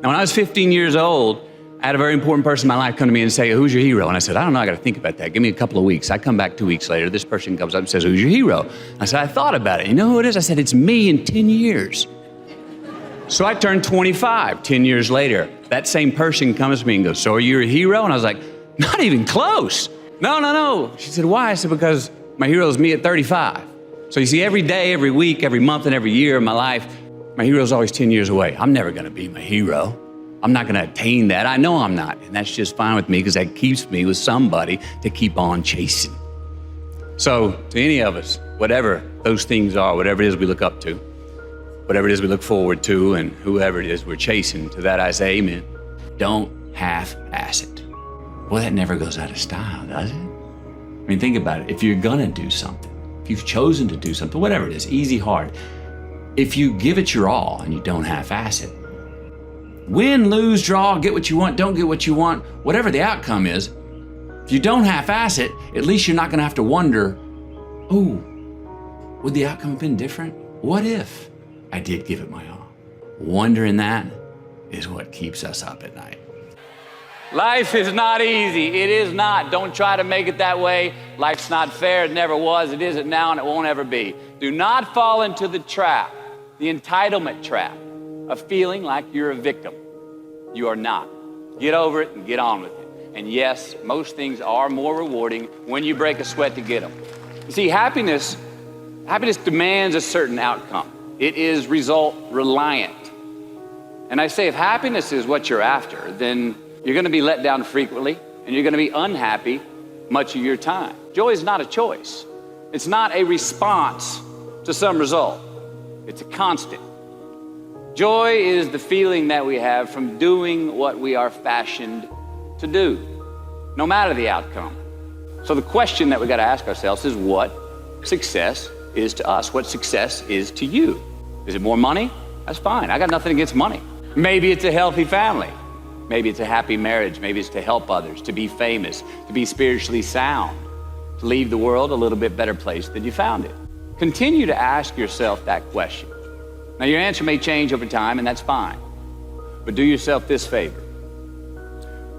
Now, when I was 15 years old, I had a very important person in my life come to me and say, who's your hero? And I said, I don't know, I got to think about that. Give me a couple of weeks. I come back 2 weeks later. This person comes up and says, who's your hero? I said, I thought about it. You know who it is? I said, it's me in 10 years. So I turned 25, 10 years later. That same person comes to me and goes, so are you a hero? And I was like, not even close. No. She said, why? I said, because my hero is me at 35. So you see, every day, every week, every month, and every year of my life, my hero is always 10 years away. I'm never gonna be my hero. I'm not gonna attain that. I know I'm not. And that's just fine with me because that keeps me with somebody to keep on chasing. So to any of us, whatever those things are, whatever it is we look up to, whatever it is we look forward to, and whoever it is we're chasing, to that I say amen. Don't half-ass it. Well, that never goes out of style, does it? I mean, think about it. If you're gonna do something, if you've chosen to do something, whatever it is, easy, hard, if you give it your all and you don't half-ass it, win, lose, draw, get what you want, don't get what you want, whatever the outcome is, if you don't half-ass it, at least you're not gonna have to wonder, oh, would the outcome have been different? What if I did give it my all? Wondering that is what keeps us up at night. Life is not easy. It is not. Don't try to make it that way. Life's not fair. It never was. It isn't now, and it won't ever be. Do not fall into the trap, the entitlement trap, of feeling like you're a victim. You are not. Get over it and get on with it. And yes, most things are more rewarding when you break a sweat to get them. You see, happiness demands a certain outcome. It is result reliant. And I say, if happiness is what you're after, then you're gonna be let down frequently, and you're gonna be unhappy much of your time. Joy is not a choice. It's not a response to some result. It's a constant. Joy is the feeling that we have from doing what we are fashioned to do, no matter the outcome. So the question that we gotta ask ourselves is what success is to us, what success is to you. Is it more money? That's fine. I got nothing against money. Maybe it's a healthy family. Maybe it's a happy marriage. Maybe it's to help others, to be famous, to be spiritually sound, to leave the world a little bit better place than you found it. Continue to ask yourself that question. Now, your answer may change over time, and that's fine. But do yourself this favor.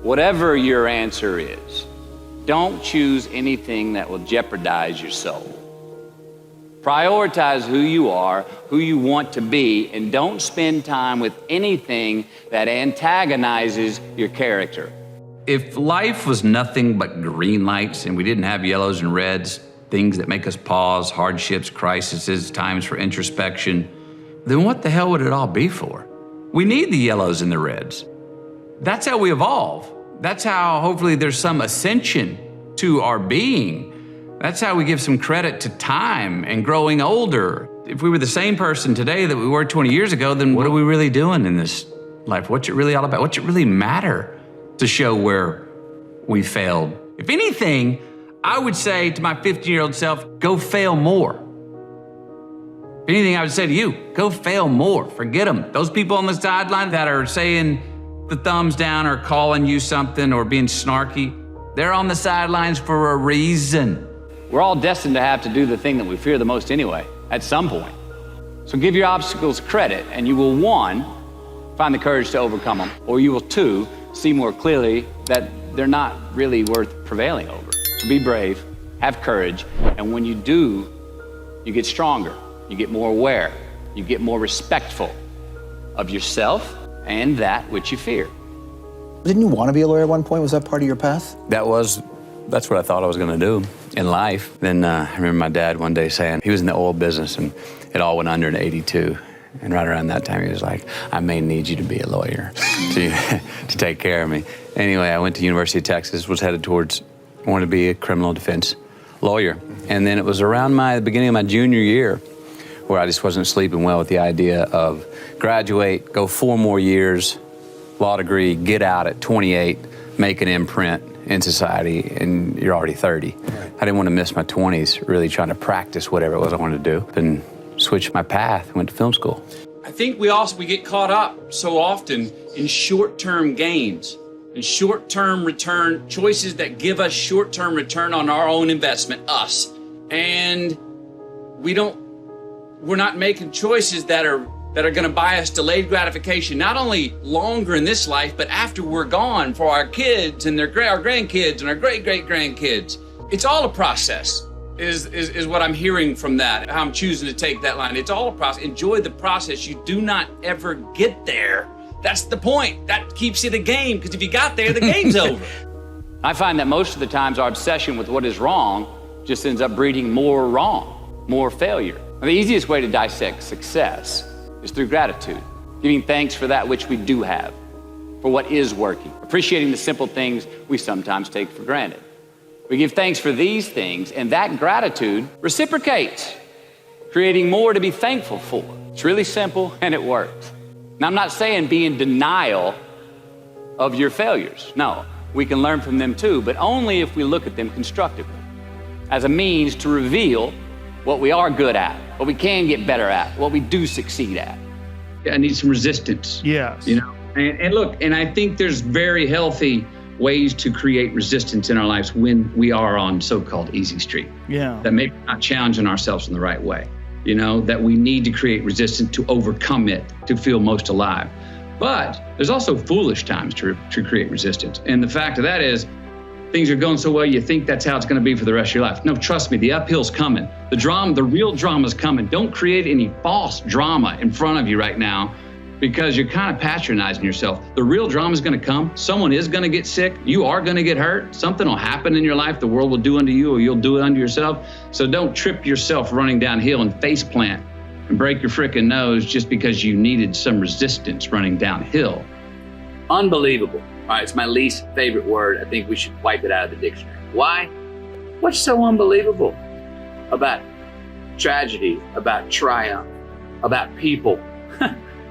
Whatever your answer is, don't choose anything that will jeopardize your soul. Prioritize who you are, who you want to be, and don't spend time with anything that antagonizes your character. If life was nothing but green lights and we didn't have yellows and reds, things that make us pause, hardships, crises, times for introspection, then what the hell would it all be for? We need the yellows and the reds. That's how we evolve. That's how hopefully there's some ascension to our being. That's how we give some credit to time and growing older. If we were the same person today that we were 20 years ago, then what are we really doing in this life? What's it really all about? What's it really matter to show where we failed? If anything, I would say to my 15-year-old self, go fail more. If anything, I would say to you, go fail more. Forget them. Those people on the sideline that are saying the thumbs down or calling you something or being snarky, they're on the sidelines for a reason. We're all destined to have to do the thing that we fear the most anyway, at some point. So give your obstacles credit, and you will, 1, find the courage to overcome them, or you will, 2, see more clearly that they're not really worth prevailing over. So be brave, have courage, and when you do, you get stronger, you get more aware, you get more respectful of yourself and that which you fear. Didn't you want to be a lawyer at one point? Was that part of your path? That's what I thought I was gonna do in life. Then I remember my dad one day saying, he was in the oil business and it all went under in '82. And right around that time, he was like, I may need you to be a lawyer to take care of me. Anyway, I went to University of Texas, was headed towards, I wanted to be a criminal defense lawyer. And then it was around the beginning of my junior year where I just wasn't sleeping well with the idea of graduate, go 4 more years, law degree, get out at 28, make an imprint in society, and you're already 30. Right. I didn't want to miss my 20s really trying to practice whatever it was I wanted to do, and switched my path, went to film school. I think we get caught up so often in short-term gains and short-term return, choices that give us short-term return on our own investment, us. And we're not making choices that are that are going to buy us delayed gratification, not only longer in this life, but after we're gone for our kids and our grandkids and our great-great-grandkids. It's all a process, is what I'm hearing from that, how I'm choosing to take that line. It's all a process. Enjoy the process. You do not ever get there. That's the point. That keeps it a game, because if you got there, the game's over. I find that most of the times our obsession with what is wrong just ends up breeding more wrong, more failure. The easiest way to dissect success is through gratitude, giving thanks for that which we do have, for what is working, appreciating the simple things we sometimes take for granted. We give thanks for these things, and that gratitude reciprocates, creating more to be thankful for. It's really simple, and it works. Now, I'm not saying be in denial of your failures. No, we can learn from them too, but only if we look at them constructively, as a means to reveal what we are good at, what we can get better at, what we do succeed at. I need some resistance. Yes. You know, and look, and I think there's very healthy ways to create resistance in our lives when we are on so-called easy street. Yeah. That maybe we're not challenging ourselves in the right way. You know, that we need to create resistance to overcome it, to feel most alive. But there's also foolish times to create resistance. And the fact of that is, things are going so well, you think that's how it's going to be for the rest of your life. No, trust me, the uphill's coming. The drama, the real drama's coming. Don't create any false drama in front of you right now, because you're kind of patronizing yourself. The real drama's going to come. Someone is going to get sick. You are going to get hurt. Something will happen in your life. The world will do unto you, or you'll do it unto yourself. So don't trip yourself running downhill and face plant and break your frickin' nose just because you needed some resistance running downhill. Unbelievable. All right, it's my least favorite word. I think we should wipe it out of the dictionary. Why? What's so unbelievable about tragedy, about triumph, about people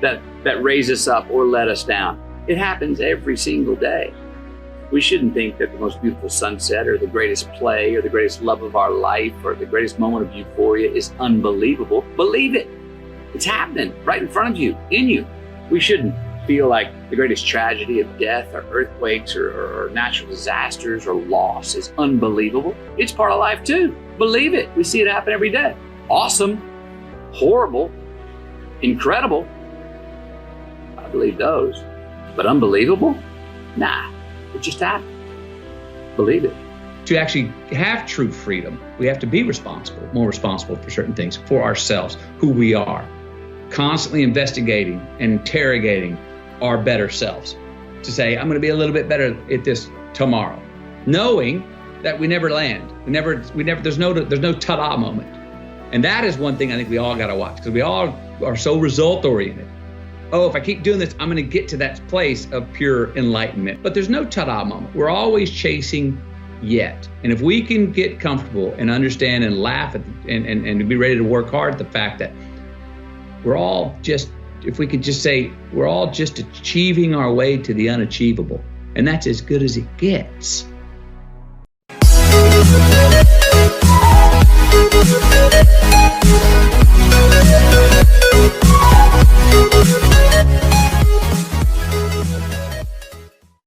that raise us up or let us down? It happens every single day. We shouldn't think that the most beautiful sunset or the greatest play or the greatest love of our life or the greatest moment of euphoria is unbelievable. Believe it. It's happening right in front of you, in you. We shouldn't feel like the greatest tragedy of death or earthquakes or natural disasters or loss is unbelievable. It's part of life too. Believe it. We see it happen every day. Awesome, horrible, incredible. I believe those. But unbelievable? Nah, it just happened. Believe it. To actually have true freedom, we have to be responsible, more responsible for certain things, for ourselves, who we are. Constantly investigating and interrogating our better selves to say, I'm going to be a little bit better at this tomorrow, knowing that we never land. There's no ta-da moment. And that is one thing I think we all got to watch, because we all are so result oriented. Oh, if I keep doing this, I'm going to get to that place of pure enlightenment. But there's no ta-da moment. We're always chasing yet. And if we can get comfortable and understand and laugh at and be ready to work hard at the fact that we're all just, if we could just say, we're all just achieving our way to the unachievable. And that's as good as it gets.